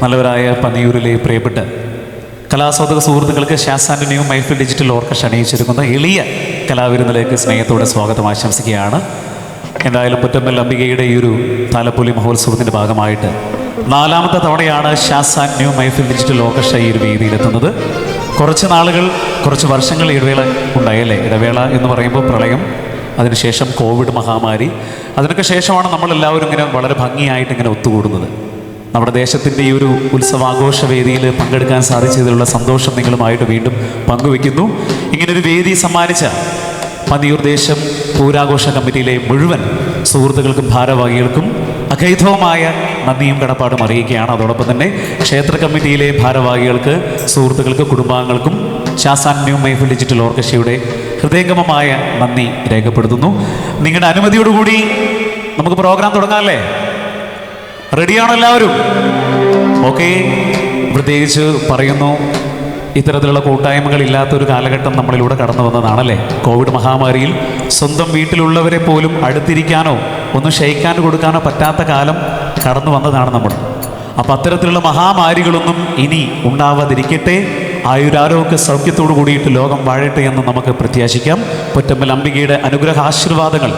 നല്ലവരായ പന്നിയൂരിലെ പ്രിയപ്പെട്ട കലാസ്വാദക സുഹൃത്തുക്കൾക്ക് ശാസ്താൻ്റെ ന്യൂ മൈഫിൽ ഡിജിറ്റൽ ഓർക്കസ്ട്ര അണിയിച്ചൊരുക്കുന്ന എളിയ കലാവിരുന്നിലേക്ക് സ്നേഹത്തോടെ സ്വാഗതം ആശംസിക്കുകയാണ്. എന്തായാലും പുറ്റമ്മൽ അംബികയുടെ ഈ ഒരു താലപ്പൊലി മഹോത്സവത്തിൻ്റെ ഭാഗമായിട്ട് 4ാമത്തെ തവണയാണ് ശാസ്താൻ ന്യൂ മൈഫിൽ ഡിജിറ്റൽ ഓർക്കസ്ട്ര ഈ ഒരു വേദിയിലെത്തുന്നത്. കുറച്ച് നാളുകൾ, കുറച്ച് വർഷങ്ങൾ ഇടവേള ഉണ്ടായല്ലേ. ഇടവേള എന്ന് പറയുമ്പോൾ പ്രളയം, അതിനുശേഷം കോവിഡ് മഹാമാരി, അതിനൊക്കെ ശേഷമാണ് നമ്മളെല്ലാവരും ഇങ്ങനെ വളരെ ഭംഗിയായിട്ട് ഇങ്ങനെ ഒത്തുകൂടുന്നത്. നമ്മുടെ ദേശത്തിൻ്റെ ഈ ഒരു ഉത്സവാഘോഷ വേദിയിൽ പങ്കെടുക്കാൻ സാധിച്ചതിലുള്ള സന്തോഷം നിങ്ങളുമായിട്ട് വീണ്ടും പങ്കുവയ്ക്കുന്നു. ഇങ്ങനൊരു വേദി സമ്മാനിച്ച പന്നിയൂർ ദേശം പൂരാഘോഷ കമ്മിറ്റിയിലെ മുഴുവൻ സുഹൃത്തുക്കൾക്കും ഭാരവാഹികൾക്കും അഗൈധവമായ നന്ദിയും കടപ്പാടും അറിയിക്കുകയാണ്. അതോടൊപ്പം തന്നെ ക്ഷേത്ര കമ്മിറ്റിയിലെ ഭാരവാഹികൾക്ക്, സുഹൃത്തുക്കൾക്ക്, കുടുംബാംഗങ്ങൾക്കും ശാസ്താൻ ന്യൂ മൈഫിൽ ഡിജിറ്റൽ ഓർക്കസ്ട്രയുടെ ഹൃദയംഗമമായ നന്ദി രേഖപ്പെടുത്തുന്നു. നിങ്ങളുടെ അനുമതിയോടുകൂടി നമുക്ക് പ്രോഗ്രാം തുടങ്ങാമല്ലേ? റെഡിയാണോ എല്ലാവരും? ഓക്കെ. പ്രത്യേകിച്ച് പറയുന്നു, ഇത്തരത്തിലുള്ള കൂട്ടായ്മകൾ ഇല്ലാത്തൊരു കാലഘട്ടം നമ്മളിലൂടെ കടന്നു വന്നതാണല്ലേ. കോവിഡ് മഹാമാരിയിൽ സ്വന്തം വീട്ടിലുള്ളവരെ പോലും അടുത്തിരിക്കാനോ ഒന്ന് ക്ഷയിക്കാൻ കൊടുക്കാനോ പറ്റാത്ത കാലം കടന്നു വന്നതാണ് നമ്മൾ. അപ്പം അത്തരത്തിലുള്ള മഹാമാരികളൊന്നും ഇനി ഉണ്ടാവാതിരിക്കട്ടെ. ആയുരാരോഗ്യ സൗഖ്യത്തോടു കൂടിയിട്ട് ലോകം വാഴട്ടെ എന്ന് നമുക്ക് പ്രത്യാശിക്കാം. പൊറ്റമ്മൽ അംബികയുടെ അനുഗ്രഹ ആശീർവാദങ്ങൾ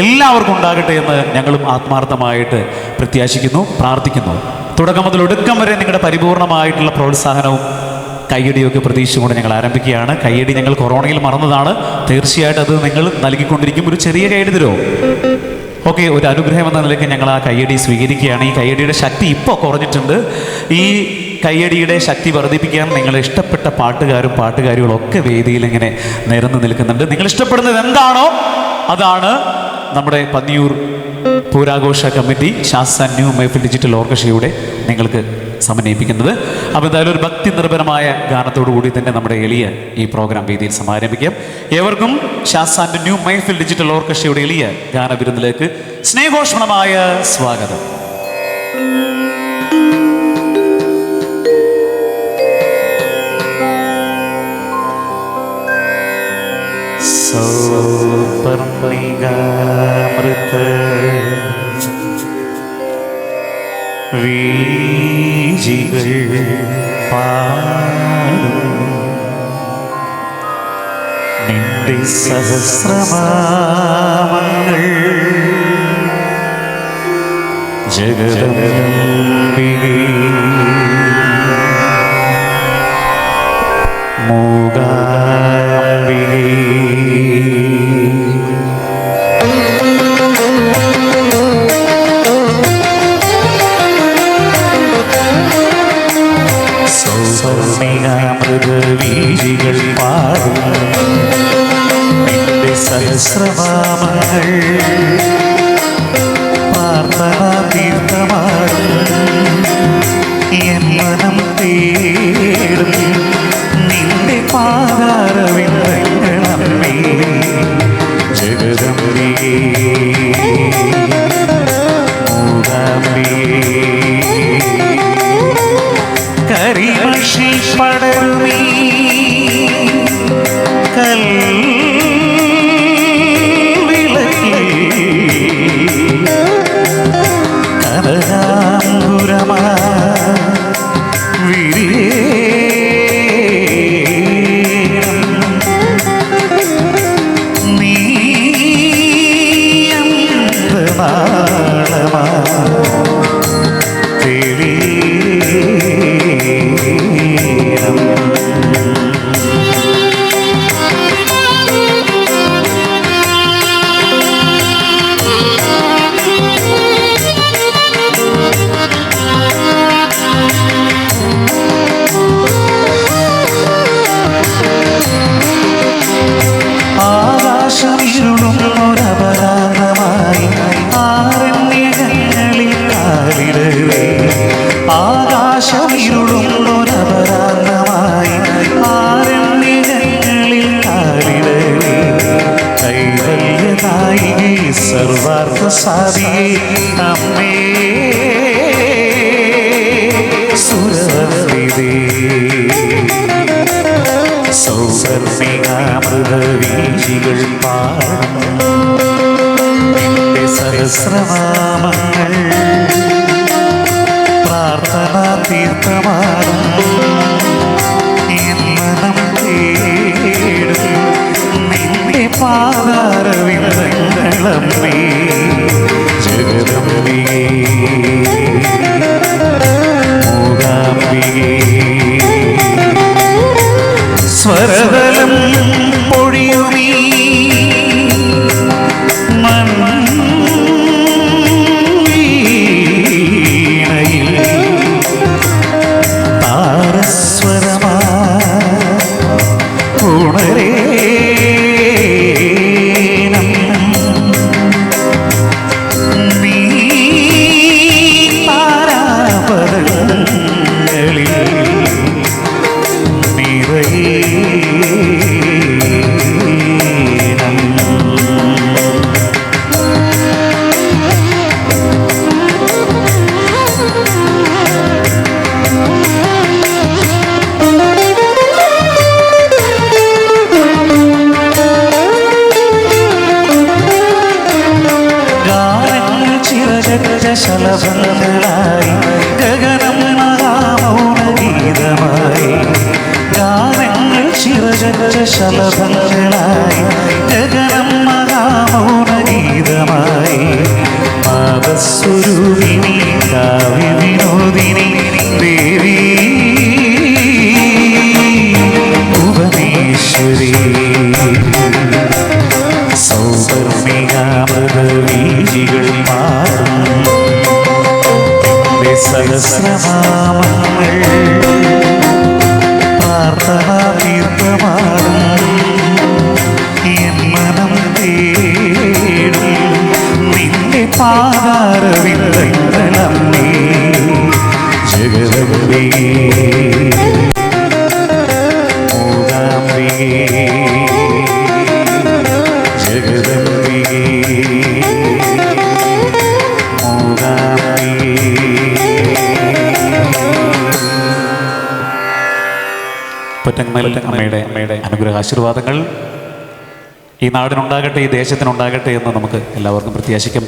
എല്ലാവർക്കും ഉണ്ടാകട്ടെ എന്ന് ഞങ്ങളും ആത്മാർത്ഥമായിട്ട് പ്രത്യാശിക്കുന്നു, പ്രാർത്ഥിക്കുന്നു. തുടക്കം മുതൽ ഒടുക്കം വരെ നിങ്ങളുടെ പരിപൂർണമായിട്ടുള്ള പ്രോത്സാഹനവും കയ്യടിയൊക്കെ പ്രതീക്ഷിച്ചുകൊണ്ട് ഞങ്ങൾ ആരംഭിക്കുകയാണ്. കയ്യടി ഞങ്ങൾ കൊറോണയിൽ മറന്നതാണ്. തീർച്ചയായിട്ടും അത് നിങ്ങൾ നൽകിക്കൊണ്ടിരിക്കും. ഒരു ചെറിയ കയ്യടി തരുമോ? ഓക്കെ. ഒരു അനുഗ്രഹം എന്ന നിലയ്ക്ക് ഞങ്ങൾ ആ കയ്യടി സ്വീകരിക്കുകയാണ്. ഈ കയ്യടിയുടെ ശക്തി ഇപ്പോൾ കുറഞ്ഞിട്ടുണ്ട്. ഈ കയ്യടിയുടെ ശക്തി വർദ്ധിപ്പിക്കാൻ നിങ്ങൾ ഇഷ്ടപ്പെട്ട പാട്ടുകാരികളൊക്കെ വേദിയിൽ ഇങ്ങനെ നിരന്ന് നിൽക്കുന്നുണ്ട്. നിങ്ങൾ ഇഷ്ടപ്പെടുന്നത് എന്താണോ അതാണ് നമ്മുടെ പന്നിയൂർ പൂരാഘോഷ കമ്മിറ്റി ശാസ്താൻ ന്യൂ മൈഫിൽ ഡിജിറ്റൽ ഓർക്കസ്ട്രയുടെ നിങ്ങൾക്ക് സമന്വയിപ്പിക്കുന്നത്. അപ്പോൾ എന്തായാലും ഒരു ഭക്തി നിർഭരമായ ഗാനത്തോടു കൂടി തന്നെ നമ്മുടെ എളിയ ഈ പ്രോഗ്രാം വേദിയിൽ സമാരംഭിക്കാം. ഏവർക്കും ശാസ്താൻ്റെ ന്യൂ മൈഫിൽ ഡിജിറ്റൽ ഓർക്കസ്ട്രയുടെ എളിയ ഗാനവിരുന്നിലേക്ക് സ്നേഹോഷ്മളമായ സ്വാഗതം. സൗപർണികാമൃത വീജികൾ പാടും നിന്റെ സഹസ്രനാമങ്ങൾ ജഗദംബികേ മൂകാംബികേ വീജികൾ പാടും നിന്റെ സഹസ്രനാമങ്ങൾ പ്രാർത്ഥനാ തീർത്ഥമാടും എൻ മനം തേടും നിന്റെ പാദാരവിന്ദങ്ങളമ്മേ ജഗദംബികേ മൂകാംബികേ കരിമഷി പടരുമീ കൽവിളക്കിൽ കനകാംബുരമാ വിരിയേണം നീ അന്തനാളമാ ആകാശമിരുളുന്നൊരപരാധമായി ആരണ്യങ്ങളിൽ കാലിടവേ ആകാശമിരുളുന്നൊരപരാധമായി ആരണ്യങ്ങളിൽ കാലിടവേ കൈവല്യനായികേ സർവാർത്ഥ സാധികേ അമ്മേ സുരവൃതേ സൗവർണികാമൃതവീജികൾ പാടും നിന്റെ സഹസ്രനാമങ്ങൾ പ്രാർത്ഥനാ തീർത്ഥമാകും എൻ മനം തേടും നിന്റെ പാതാരവിന്ദങ്ങളമ്മേ ജഗദംബികേ മൂകാംബികേ സ്വരതലം പൊഴിയുമീ മൺവീണയിൽ താരസ്വരമാ ഉണരേണം നീ താരാപദങ്ങളിൽ ശലഭങ്ങളായി ഗഗനം മഹാമൗനഗീതമായി ഗാനങ്ങൾ ചിരജഗ ശലഭങ്ങളായി ഗഗനം മഹാമൗനഗീതമായി പാദസ്വരൂപിണി കാവ്യ വിനോദിനി ദേവി ഭുവനേശ്വരി സൗവർണികാമൃതവീജികൾ മാറും സഹസ്രനാമങ്ങൾ പ്രാർത്ഥനാ തീർത്ഥമാകും എൻ മനം തേടും നിന്റെ പാതാരവിന്ദങ്ങളമ്മേ ജഗദംബികേ മൂകാംബികേ ജഗദംബികേ മൂകാംബികേ പൊറ്റങ്ങൽ അമ്മയുടെ അനുഗ്രഹാശീർവാദങ്ങൾ ഈ നാടിനുണ്ടാകട്ടെ, ഈ ദേശത്തിനുണ്ടാകട്ടെ എന്ന് നമുക്ക് എല്ലാവർക്കും പ്രത്യാശിക്കാം.